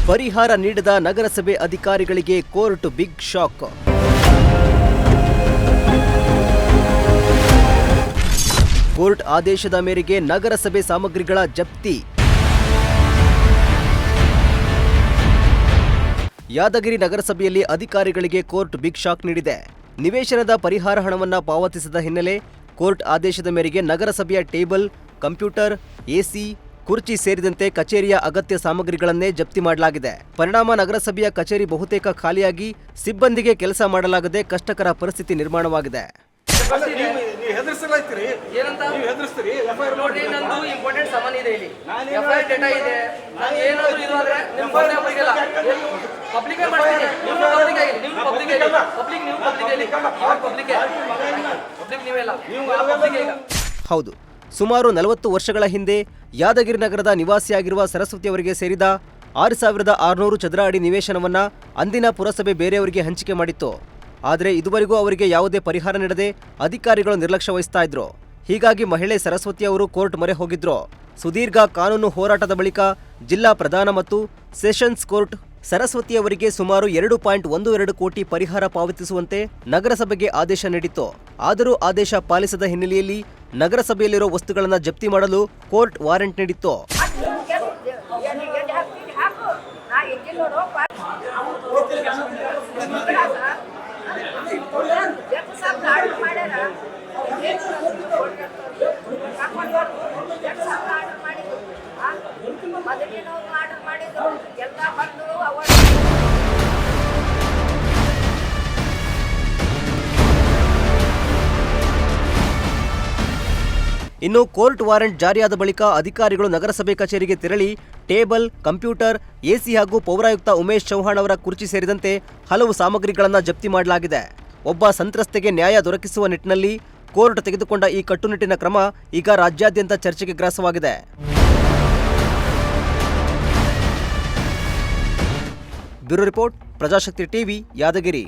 ಪರಿಹಾರ ನೀಡದ ನಗರಸಭೆ ಅಧಿಕಾರಿಗಳಿಗೆ ಕೋರ್ಟ್ ಬಿಗ್ ಶಾಕ್. ಕೋರ್ಟ್ ಆದೇಶದ ಮೇರೆಗೆ ನಗರಸಭೆ ಸಾಮಗ್ರಿಗಳ ಜಪ್ತಿ. ಯಾದಗಿರಿ ನಗರಸಭೆಯಲ್ಲಿ ಅಧಿಕಾರಿಗಳಿಗೆ ಕೋರ್ಟ್ ಬಿಗ್ ಶಾಕ್ ನೀಡಿದೆ. ನಿವೇಶನದ ಪರಿಹಾರ ಹಣವನ್ನು ಪಾವತಿಸದ ಹಿನ್ನೆಲೆ ಕೋರ್ಟ್ ಆದೇಶದ ಮೇರೆಗೆ ನಗರಸಭೆಯ ಟೇಬಲ್, ಕಂಪ್ಯೂಟರ್, ಎಸಿ, ಕುರ್ಚಿ ಸೇರಿದಂತೆ ಕಚೇರಿಯ ಅಗತ್ಯ ಸಾಮಗ್ರಿಗಳನ್ನೇ ಜಪ್ತಿ ಮಾಡಲಾಗಿದೆ. ಪರಿಣಾಮ ನಗರಸಭೆಯ ಕಚೇರಿ ಬಹುತೇಕ ಖಾಲಿಯಾಗಿ ಸಿಬ್ಬಂದಿಗೆ ಕೆಲಸ ಮಾಡಲಾಗದೆ ಕಷ್ಟಕರ ಪರಿಸ್ಥಿತಿ ನಿರ್ಮಾಣವಾಗಿದೆ. ಹೌದು, ಸುಮಾರು 40 ವರ್ಷಗಳ ಹಿಂದೆ ಯಾದಗಿರಿ ನಗರದ ನಿವಾಸಿಯಾಗಿರುವ ಸರಸ್ವತಿ ಅವರಿಗೆ ಸೇರಿದ 6,600 ಚದರ ಅಡಿ ನಿವೇಶನವನ್ನ ಅಂದಿನ ಪುರಸಭೆ ಬೇರೆಯವರಿಗೆ ಹಂಚಿಕೆ ಮಾಡಿತ್ತು. ಆದರೆ ಇದುವರೆಗೂ ಅವರಿಗೆ ಯಾವುದೇ ಪರಿಹಾರ ನೀಡದೆ ಅಧಿಕಾರಿಗಳು ನಿರ್ಲಕ್ಷ್ಯ ವಹಿಸ್ತಾ ಇದ್ರು. ಹೀಗಾಗಿ ಮಹಿಳೆ ಸರಸ್ವತಿ ಅವರು ಕೋರ್ಟ್ ಮೊರೆ ಹೋಗಿದ್ರು. ಸುದೀರ್ಘ ಕಾನೂನು ಹೋರಾಟದ ಬಳಿಕ ಜಿಲ್ಲಾ ಪ್ರಧಾನ ಮತ್ತು ಸೆಷನ್ಸ್ ಕೋರ್ಟ್ ಸರಸ್ವತಿ ಅವರಿಗೆ ಸುಮಾರು 2.12 ಕೋಟಿ ಪರಿಹಾರ ಪಾವತಿಸುವಂತೆ ನಗರಸಭೆಗೆ ಆದೇಶ ನೀಡಿತ್ತು. ಆದರೂ ಆದೇಶ ಪಾಲಿಸದ ಹಿನ್ನೆಲೆಯಲ್ಲಿ ನಗರಸಭೆಯಲ್ಲಿರೋ ವಸ್ತುಗಳನ್ನು ಜಪ್ತಿ ಮಾಡಲು ಕೋರ್ಟ್ ವಾರೆಂಟ್ ನೀಡಿತ್ತು. ಇನ್ನು ಕೋರ್ಟ್ ವಾರೆಂಟ್ ಜಾರಿಯಾದ ಬಳಿಕ ಅಧಿಕಾರಿಗಳು ನಗರಸಭೆ ಕಚೇರಿಗೆ ತೆರಳಿ ಟೇಬಲ್, ಕಂಪ್ಯೂಟರ್, ಎಸಿ ಹಾಗೂ ಪೌರಾಯುಕ್ತ ಉಮೇಶ್ ಚೌಹಾಣ್ ಅವರ ಕುರ್ಚಿ ಸೇರಿದಂತೆ ಹಲವು ಸಾಮಗ್ರಿಗಳನ್ನು ಜಪ್ತಿ ಮಾಡಲಾಗಿದೆ. ಒಬ್ಬ ಸಂತ್ರಸ್ತೆಗೆ ನ್ಯಾಯ ದೊರಕಿಸುವ ನಿಟ್ಟಿನಲ್ಲಿ ಕೋರ್ಟ್ ತೆಗೆದುಕೊಂಡ ಈ ಕಟ್ಟುನಿಟ್ಟಿನ ಕ್ರಮ ಈಗ ರಾಜ್ಯಾದ್ಯಂತ ಚರ್ಚೆಗೆ ಗ್ರಾಸವಾಗಿದೆ. Bureau report, Prajashakti TV, Yadgir.